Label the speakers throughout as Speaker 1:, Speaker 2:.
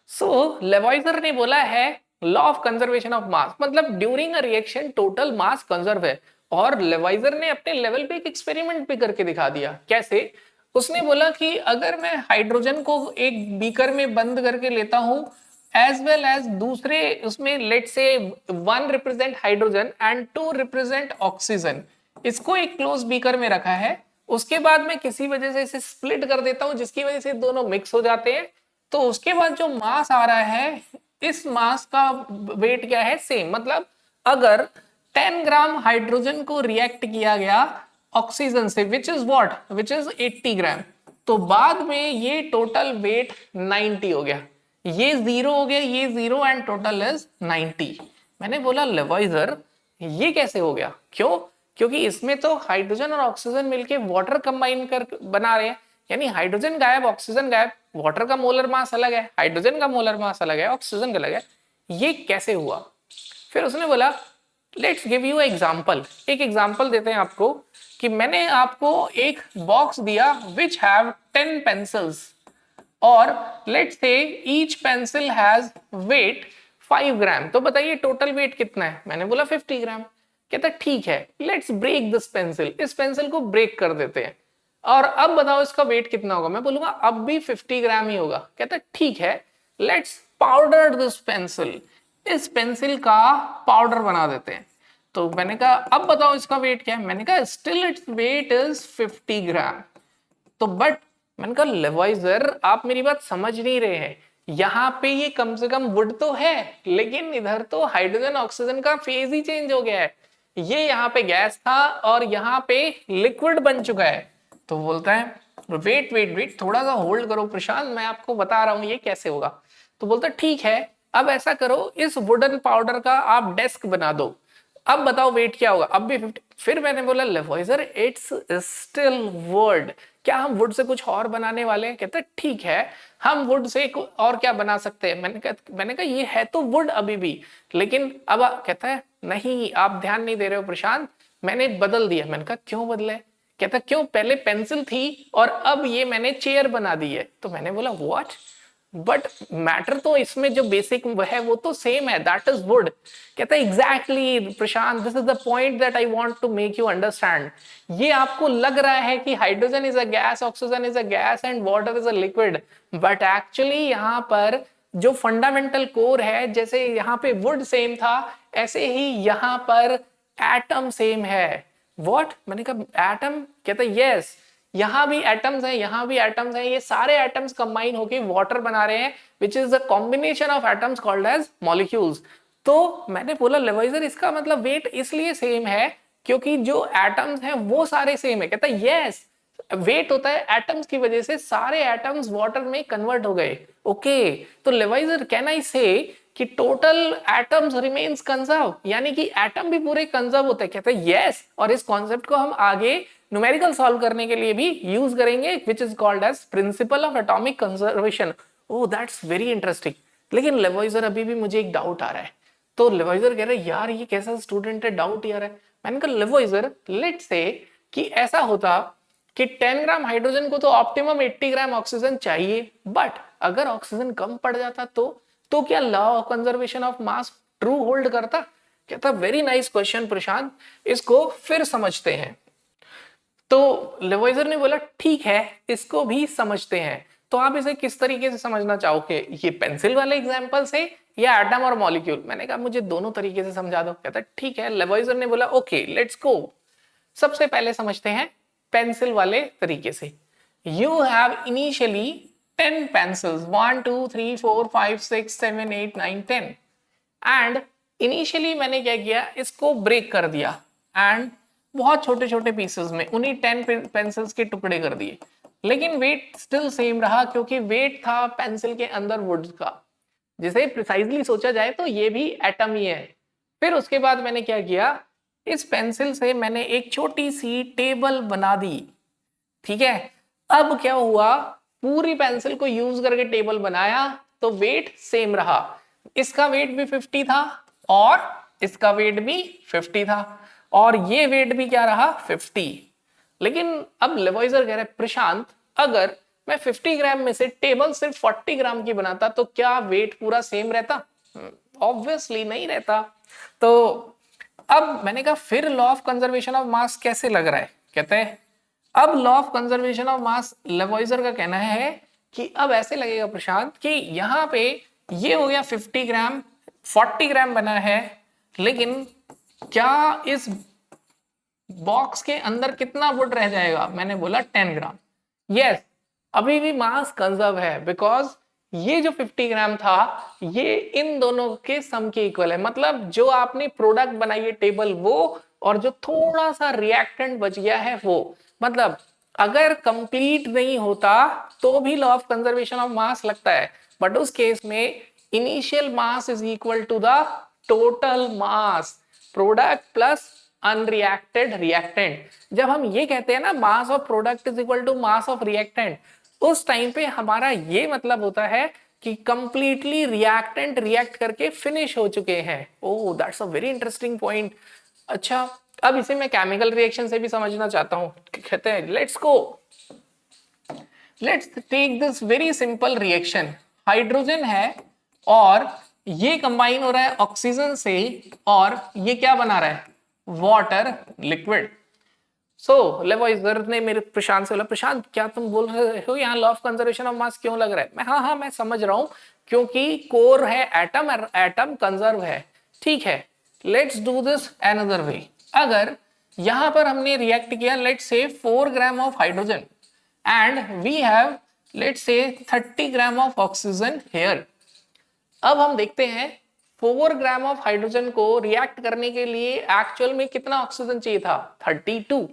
Speaker 1: सो लेवॉइजर ने बोला है law of conservation of mass, मतलब during a reaction total mass conserve है। और लेवॉइजर ने अपने लेवल पे एक एक्सपेरिमेंट भी करके दिखा दिया। कैसे? उसने बोला कि अगर मैं हाइड्रोजन को एक बीकर में बंद करके लेता हूं एज वेल एज दूसरे उसमें, लेट से 1 represent hydrogen and 2 represent oxygen, इसको एक क्लोज बीकर में रखा है। उसके बाद मैं किसी वजह से इसे स्प्लिट कर देता हूं जिसकी वजह से दोनों मिक्स हो जाते हैं। तो उसके बाद जो मास आ रहा है, इस मास का वेट क्या है? सेम। मतलब अगर 10 ग्राम हाइड्रोजन को रिएक्ट किया गया ऑक्सीजन से, विच इज 80 ग्राम, तो बाद में ये टोटल वेट 90 हो गया। ये जीरो हो गया, ये जीरो, एंड टोटल इज 90। मैंने बोला लेवॉइजर ये कैसे हो गया? क्यों? क्योंकि इसमें तो हाइड्रोजन और ऑक्सीजन मिलके वाटर कंबाइन कर बना रहे हैं, यानी हाइड्रोजन गायब, ऑक्सीजन गायब, वाटर का मोलर मास अलग है, हाइड्रोजन का मोलर मास अलग है, ऑक्सीजन का अलग है। ये कैसे हुआ? फिर उसने बोला लेट्स गिव यू एग्जांपल। एक एग्जांपल देते हैं आपको कि मैंने आपको एक बॉक्स दिया विच हैव 10 पेंसिल्स, और let's say each pencil has weight 5 gram. तो बताइए टोटल वेट कितना है? मैंने बोला 50 ग्राम। कहता ठीक है, लेट्स ब्रेक दिस पेंसिल, इस पेंसिल को ब्रेक कर देते हैं, और अब बताओ इसका वेट कितना होगा? मैं बोलूंगा अब भी 50 ग्राम ही होगा। कहता ठीक है, लेट्स पाउडर दिस पेंसिल, इस पेंसिल का पाउडर बना देते हैं। तो मैंने कहा अब बताओ इसका वेट क्या है? मैंने कहा स्टिल इट्स वेट इज 50 ग्राम। तो बट मैंने कहा लेवॉइजर आप मेरी बात समझ नहीं रहे हैं, यहाँ पे ये कम से कम वुड तो है, लेकिन इधर तो हाइड्रोजन ऑक्सीजन का फेज ही चेंज हो गया है। ये यहाँ पे गैस था और यहाँ पे लिक्विड बन चुका है। तो बोलता है वेट वेट वेट, थोड़ा सा होल्ड करो प्रशांत, मैं आपको बता रहा हूं ये कैसे होगा। तो बोलता ठीक है, अब ऐसा करो इस वुडन पाउडर का आप डेस्क बना दो, अब बताओ वेट क्या होगा? अब भी 50। फिर मैंने बोला लेवॉइजर इट्स स्टिल वुड, क्या हम वुड से कुछ और बनाने वाले हैं? कहता ठीक है, हम वुड से और क्या बना सकते हैं? मैंने कहा ये है तो वुड अभी भी, लेकिन अब कहता है नहीं आप ध्यान नहीं दे रहे हो प्रशांत, मैंने बदल दिया। मैंने कहा क्यों बदले? कहता क्यों, पहले पेंसिल थी और अब ये मैंने चेयर बना दी है। तो मैंने बोला व्हाट? बट मैटर तो इसमें जो बेसिक है वो तो सेम है, दैट इज वुड। कहता है exactly Prashant, this is the point that I want to make you understand. ये आपको लग रहा है कि hydrogen is a gas, oxygen is a gas and water is a liquid, but actually यहाँ पर जो फंडामेंटल कोर है, जैसे यहाँ पे वुड सेम था, ऐसे ही यहाँ पर एटम सेम है। व्हाट? मैंने कहा एटम? कहता यस, यहां भी एटम्स हैं, यहां भी एटम्स हैं, ये सारे एटम्स कंबाइन होकर वाटर बना रहे हैं, which is the combination of atoms called as molecules. तो मैंने बोला लेवॉइजर इसका मतलब वेट इसलिए सेम है क्योंकि जो एटम्स हैं वो सारे सेम है। कहता है यस, वेट होता है एटम्स की वजह से, सारे एटम्स वाटर में कन्वर्ट हो गए। ओके, तो लेवॉइजर कैन आई से कि टोटल एटम्स रिमेन्स कंजर्व, यानी कि एटम भी पूरे कंजर्व होते हैं? कहते हैं यस, और इस कॉन्सेप्ट को हम आगे न्यूमेरिकल सॉल्व करने के लिए भी यूज करेंगे, which is called as principle of atomic conservation. Oh that's very interesting. लेकिन लेवॉइजर अभी भी मुझे एक डाउट आ रहा है। तो लेवॉइजर कह रहा है यार ये कैसा स्टूडेंट है, डाउट यार है। मैंने कहा लेवॉइजर लेट्स से कि ऐसा होता कि 10 ग्राम हाइड्रोजन को तो ऑप्टिमम 80 ग्राम ऑक्सीजन चाहिए, बट अगर ऑक्सीजन कम पड़ जाता तो क्या law of conservation of mass true hold करता? कहता वेरी नाइस क्वेश्चन प्रशांत, इसको फिर समझते हैं। तो लेवॉइजर ने बोला ठीक है, इसको भी समझते हैं। तो आप इसे किस तरीके से समझना चाहोगे, ये पेंसिल वाले एग्जांपल से या एटम और मॉलिक्यूल? मैंने कहा मुझे दोनों तरीके से समझा दो। कहता ठीक है, लेवॉइजर ने बोला ओके लेट्स गो। सबसे पहले समझते हैं पेंसिल वाले तरीके से। You have initially 10 pencils, 1 2 3 4 5 6 7 8 9 10, and initially मैंने क्या किया, इसको ब्रेक कर दिया एंड बहुत छोटे छोटे पीसेस में उन्हीं 10 पेंसिल्स के टुकड़े कर दिए। लेकिन वेट स्टिल सेम रहा क्योंकि वेट था पेंसिल के अंदर वुड का। जिसे प्रिसाइजली सोचा जाए तो ये भी एटम ही है। फिर उसके बाद मैंने क्या किया, इस पेंसिल से मैंने एक छोटी सी टेबल बना दी। ठीक है, अब क्या हुआ, पूरी पेंसिल को यूज करके टेबल बनाया तो वेट सेम रहा। इसका वेट भी 50 था और इसका वेट भी 50 था, और ये वेट भी क्या रहा 50। लेकिन अब लेवॉइजर कह रहे प्रशांत, अगर मैं 50 ग्राम में से टेबल सिर्फ 40 ग्राम की बनाता तो क्या वेट पूरा सेम रहता? ऑब्वियसली नहीं रहता। तो अब मैंने कहा फिर law of conservation of mass कैसे लग रहा है? कहते हैं अब law of conservation of mass, Lavoisier का कहना है कि अब ऐसे लगेगा प्रशांत कि यहाँ पे ये हो गया 50 ग्राम, 40 ग्राम बना है, लेकिन क्या इस बॉक्स के अंदर कितना वुड रह जाएगा? मैंने बोला 10 ग्राम। यस, अभी भी मास कंजर्व है, बिकॉज ये जो 50 ग्राम था ये इन दोनों के सम के इक्वल है। मतलब जो आपने प्रोडक्ट बनाई है टेबल वो, और जो थोड़ा सा रिएक्टेंट बच गया है वो, मतलब अगर कंप्लीट नहीं होता तो भी law of conservation of mass लगता है, बट उस केस में initial mass is equal to the total mass, product plus unreacted reactant. जब हम ये कहते हैं ना mass of product is equal to mass of reactant, उस टाइम पे हमारा ये मतलब होता है कि कंप्लीटली रिएक्टेंट रिएक्ट करके फिनिश हो चुके हैं। Oh, that's a very interesting point. अच्छा, अब इसे मैं केमिकल रिएक्शन से भी समझना चाहता हूं। कहते हैं let's take this very simple reaction. Hydrogen है और ये कंबाइन हो रहा है ऑक्सीजन से, और ये क्या बना रहा है? Water liquid. सो लेवॉइजर ने मेरे प्रशांत से बोला, प्रशांत क्या तुम बोल रहे हो यहाँ लॉ ऑफ कंजर्वेशन ऑफ मास क्यों लग रहा है? मैं हाँ मैं समझ रहा हूं, क्योंकि कोर है एटम, एटम कंजर्व है। ठीक है, let's do this another way. अगर यहां पर हमने रिएक्ट किया let's say 4 gram of hydrogen and we have let's say 30 gram of oxygen hair. अब हम देखते हैं 4 ग्राम ऑफ हाइड्रोजन को रिएक्ट करने के लिए एक्चुअल में कितना ऑक्सीजन चाहिए था? 32।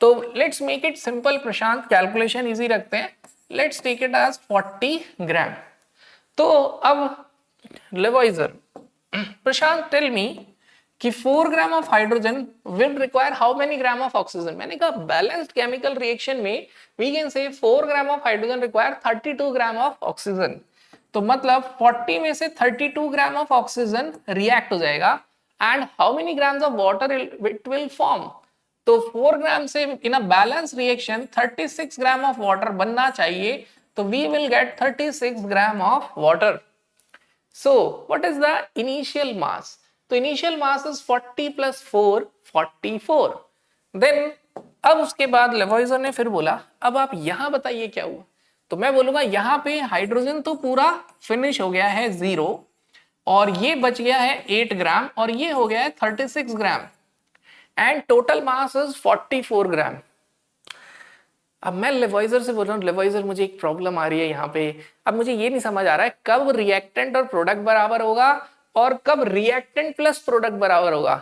Speaker 1: तो let's make it simple Prashant, calculation easy रखते हैं। Let's take it as 40 gram. तो अब लेवॉइजर, प्रशांत टेल मी कि 4 gram of hydrogen will require how many gram of oxygen? मैंने कहा बैलेंस्ड केमिकल रिएक्शन में we can say 4 gram of hydrogen require 32 gram of oxygen. तो मतलब 40 में से 32 ग्राम ऑफ ऑक्सीजन रिएक्ट हो जाएगा, and how many grams of water it will form? तो 4 ग्राम से in a balance reaction 36 gram of water बनना चाहिए, तो we will get 36 gram of water. So what is the initial mass? तो initial mass is 40 plus 4, 44. Then अब उसके बाद लेवॉइजर ने फिर बोला अब आप यहां बताइए क्या हुआ? तो मैं बोलूंगा यहां पे हाइड्रोजन तो पूरा फिनिश हो गया है 0, और ये बच गया है 8 ग्राम, और ये हो गया है 36 ग्राम, एंड टोटल मास इज 44 ग्राम। अब मैं लेवॉइजर से बोल रहा हूँ, लेवॉइजर मुझे एक प्रॉब्लम आ रही है यहाँ पे। अब मुझे ये नहीं समझ आ रहा है कब रिएक्टेंट और प्रोडक्ट बराबर होगा और कब रिएक्टेंट प्लस प्रोडक्ट बराबर होगा।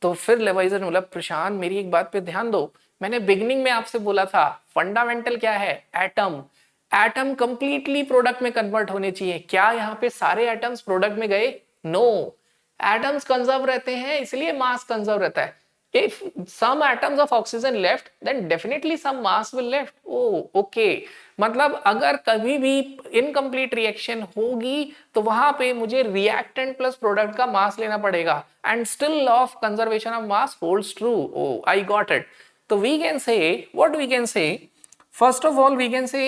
Speaker 1: तो फिर लेवॉइजर ने बोला, प्रशांत मेरी एक बात पे ध्यान दो, मैंने बिगिनिंग में आपसे बोला था फंडामेंटल क्या है? एटम। एटम कंप्लीटली प्रोडक्ट में कन्वर्ट होने चाहिए। क्या यहाँ पे सारे एटम्स प्रोडक्ट में गए? नो, एटम्स कंजर्व रहते हैं, इसलिए मास कंजर्व रहता है। If some atoms of oxygen left, then definitely some mass will left. Oh, okay. मतलब अगर कभी भी इनकम्प्लीट रिएक्शन होगी तो वहां पे मुझे रिएक्टेंट प्लस प्रोडक्ट का मास लेना पड़ेगा, and still law of conservation of mass holds true. Oh, I got it. तो we can say, what we can say, first of all we can say,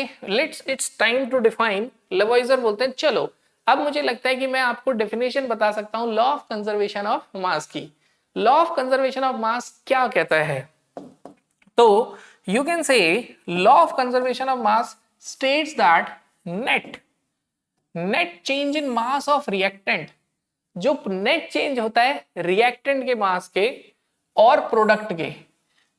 Speaker 1: it's time to define. लेवॉइजर बोलते हैं चलो अब मुझे लगता है कि मैं आपको डेफिनेशन बता सकता हूँ law of conservation of mass की। Law of conservation of mass क्या कहता है? तो you can say law of conservation of mass states that net change in mass of reactant, जो नेट चेंज होता है रिएक्टेंट के मास के और प्रोडक्ट के,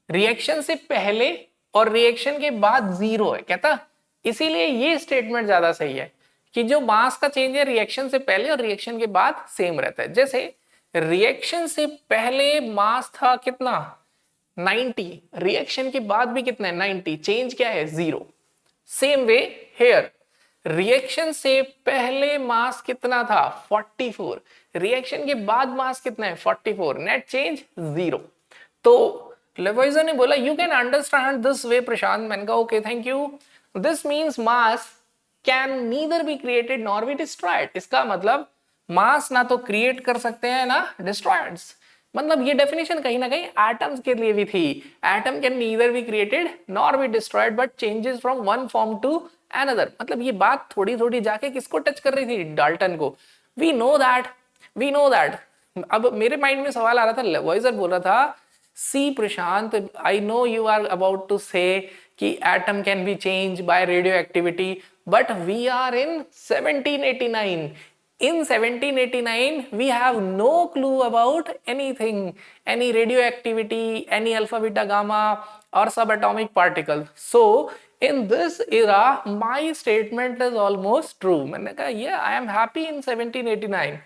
Speaker 1: रिएक्शन से पहले और रिएक्शन के बाद 0 है कहता। इसीलिए ये स्टेटमेंट ज्यादा सही है कि जो मास का चेंज है रिएक्शन से पहले और रिएक्शन के बाद सेम रहता है। जैसे रिएक्शन से पहले मास था कितना? 90, रिएक्शन के बाद भी कितना है? 90, चेंज क्या है? 0। सेम वे हेयर, रिएक्शन से पहले मास कितना था? 44, रिएक्शन के बाद मास कितना है? 44, नेट चेंज 0। तो लेवॉइजर ने बोला you can understand this way Prashant. मैंने कहा okay thank you. This means mass can neither be created nor be destroyed. इसका मतलब मास ना तो क्रिएट कर सकते हैं ना डिस्ट्रॉयड। मतलब ये डेफिनेशन कहीं ना कहीं एटम्स के लिए भी थी। Atom can neither be created nor be destroyed but changes from one form to another, मतलब ये बात थोड़ी थोड़ी जाके किसको टच कर रही थी, डाल्टन को. We know that. अब मेरे माइंड में सवाल आ रहा था, लेवॉइजर बोल रहा था see Prashant, I know you are about to say कि atom can be change by radioactivity, but we are in 1789. In 1789 we have no clue about anything, any radioactivity, any alpha beta gamma or subatomic particle. So in this era my statement is almost true. मैंने कहा yeah, I am happy in 1789.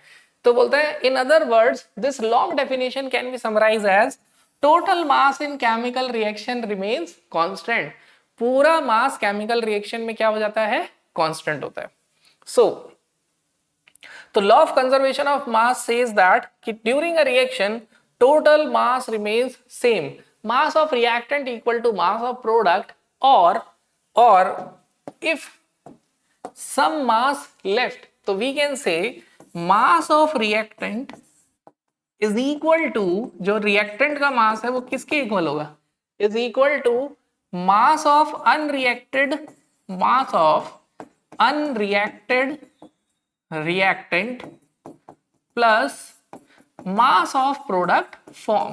Speaker 1: तो बोलता है in other words this long definition can be summarized as total mass in chemical reaction remains constant. पूरा मास chemical reaction में क्या हो जाता है, कांस्टेंट होता है. सो तो law of conservation of mass says that कि during a reaction total mass remains same, mass of reactant equal to mass of product, और इफ सम मास लेफ्ट, तो we can say mass of reactant is equal to, जो reactant का mass है वो किसके equal होगा, is equal to mass of unreacted reactant plus mass of product form.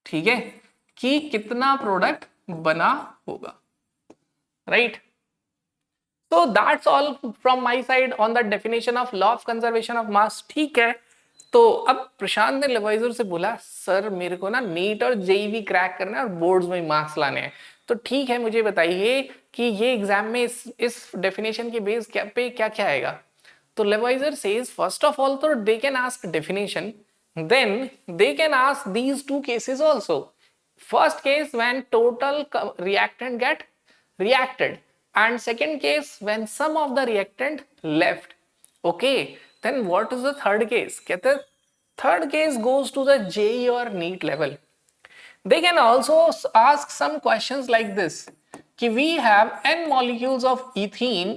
Speaker 1: ठीक है, कि कितना प्रोडक्ट बना होगा, right. So that's all from my side on the definition of law of conservation of mass. ठीक है, तो अब प्रशांत ने लेवॉइजर से बोला सर मेरे को ना नीट और जेईई भी क्रैक करना है और बोर्ड्स में मार्क्स लाने हैं, तो ठीक है मुझे बताइए कि ये एग्जाम में इस डेफिनेशन के बेस पे क्या क्या आएगा. तो Lavoisier says first of all तो they can ask definition, then they can ask these two cases also. First case when total reactant get reacted, and second case when some of the reactant left. Okay, then what is the third case? कहते हैं third case goes to the JEE or NEET level. They can also ask some questions like this कि we have n molecules of ethene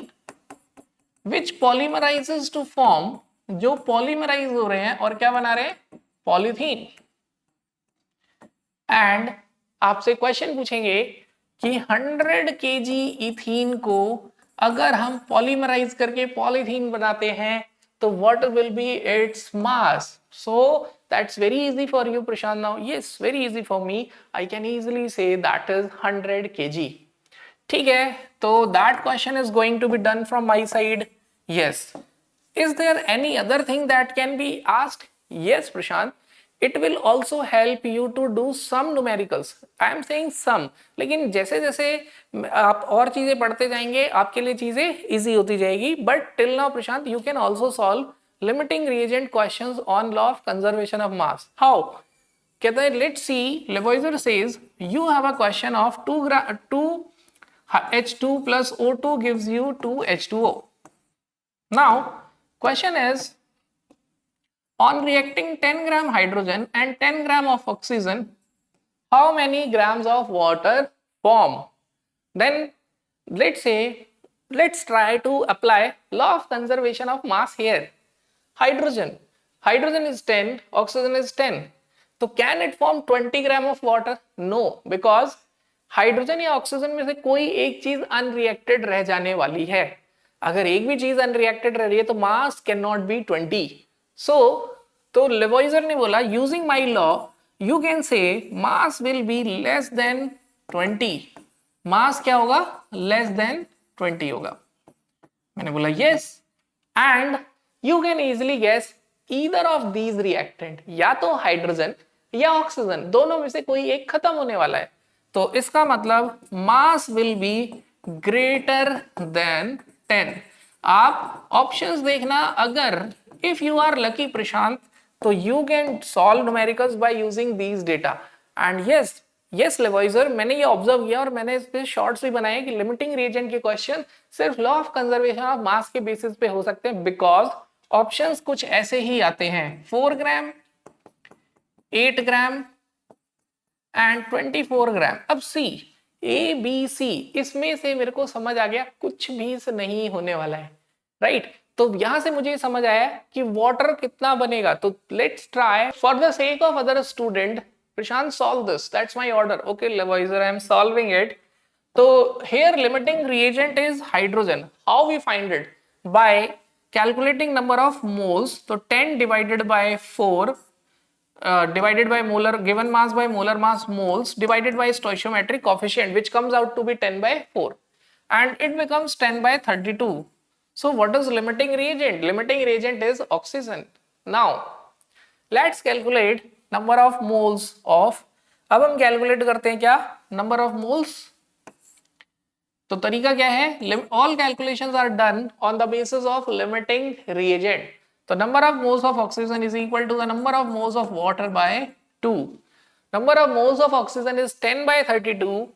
Speaker 1: which polymerizes to form, जो polymerize हो रहे हैं और क्या बना रहे हैं, polythene. And आपसे क्वेश्चन पूछेंगे कि 100 kg इथीन को अगर हम पॉलीमराइज करके पॉलीथीन बनाते हैं तो what will be its mass. So that's very easy for you Prashant now. Yes, very easy for me. I can easily say that is 100 kg. ठीक है, तो that question is going to be done from my side. Yes, is there any other thing that can be asked? Yes Prashant, it will also help you to do some numericals. I am saying some, लेकिन जैसे जैसे आप और चीजें पढ़ते जाएंगे आपके लिए चीजें इजी होती जाएगी. But till now Prashant you can also solve limiting reagent questions on law of conservation of mass. How? कहते हैं let's see, Lavoisier says you have a question of 2 H2 plus O2 gives you 2 H2O. Now question is, on reacting 10 gram hydrogen and 10 gram of oxygen, how many grams of water form? Then let's try to apply law of conservation of mass here. Hydrogen is 10, oxygen is 10. So can it form 20 gram of water? No, because hydrogen या oxygen में से कोई एक चीज unreacted रह जाने वाली है. अगर एक भी चीज अनरिएक्टेड रह रही है तो मास कैन नॉट बी 20. तो लेवॉइजर ने बोला using my law you can say mass will be less than 20. Mass क्या होगा? लेस देन 20 होगा. मैंने बोला yes, and you can easily guess either of these reactant, या तो हाइड्रोजन या ऑक्सीजन, दोनों में से कोई एक खत्म होने वाला है. तो इसका मतलब mass will be greater than 10. आप ऑप्शंस देखना, अगर if you are lucky Prashant तो you can solve numericals by using these data. And yes Lavoisier, मैंने ये ऑब्जर्व किया और मैंने इस पे शॉर्ट्स भी बनाए कि लिमिटिंग रिएजेंट के क्वेश्चन सिर्फ लॉ ऑफ कंजर्वेशन ऑफ मास के बेसिस पे हो सकते हैं, बिकॉज ऑप्शंस कुछ ऐसे ही आते हैं 4 ग्राम, 8 ग्राम एंड 24 ग्राम. अब सी ए बी सी, इसमें से मेरे को समझ आ गया कुछ भी से नहीं होने वाला है, राइट. तो यहां से मुझे समझ आया कि वाटर कितना बनेगा. तो let's try for the sake of other student, Prashant solve this, that's my order. Okay Lavoisier, I am solving it. तो here limiting reagent is hydrogen. How we find it? By calculating number of moles. So 10 divided by 4 divided by molar given mass by molar mass moles divided by stoichiometric coefficient, which comes out to be 10 by 4, and it becomes 10 by 32. So what is limiting reagent? Limiting reagent is oxygen. Now let's calculate number of moles of, अब हम calculate करते हैं क्या number of moles. तो तरीका क्या है, all calculations are done on the basis of limiting reagent. तो number of moles of oxygen is equal to the number of moles of water by 2. Number of moles of oxygen is 10 by 32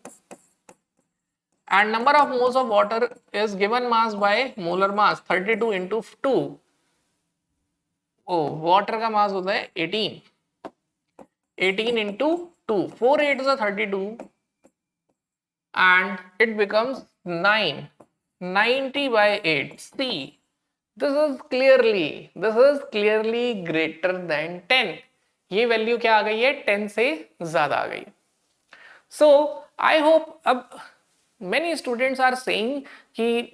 Speaker 1: and number of moles of water is given mass by molar mass 32 into 2. Water का मास होता है 18 into 2, 4 8 is 32 and it becomes 9, 90 by 8. See, this is clearly greater than 10. ये value क्या आ गई है, 10 से ज्यादा आ गई. So I hope, अब many students are saying कि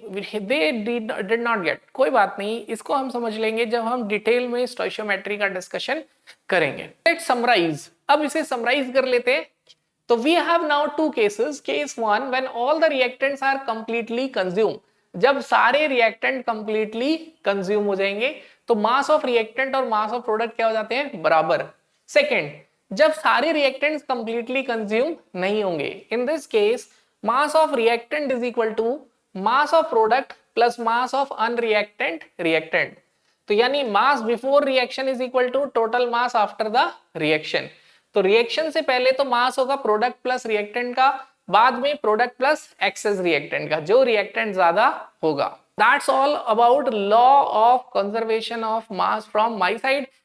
Speaker 1: they did not get. कोई बात नहीं, इसको हम समझ लेंगे जब हम डिटेल में स्टोइशियोमेट्री का डिस्कशन करेंगे. Let's summarize. अब इसे समराइज कर लेते हैं. So we have now two cases. Case one, when all the reactants are completely consumed. जब सारे reactant completely consume हो जाएंगे तो mass of reactant और mass of product क्या हो जाते हैं, बराबर. Second, जब सारे reactants completely consume नहीं होंगे. In this case, mass of reactant is equal to mass of product plus mass of unreactant reactant. तो यानी mass before reaction is equal to total mass after the reaction. तो reaction से पहले तो मास होगा product plus reactant का, बाद में प्रोडक्ट प्लस एक्सेस रिएक्टेंट का, जो रिएक्टेंट ज्यादा होगा. That's all about law of conservation of mass from my side.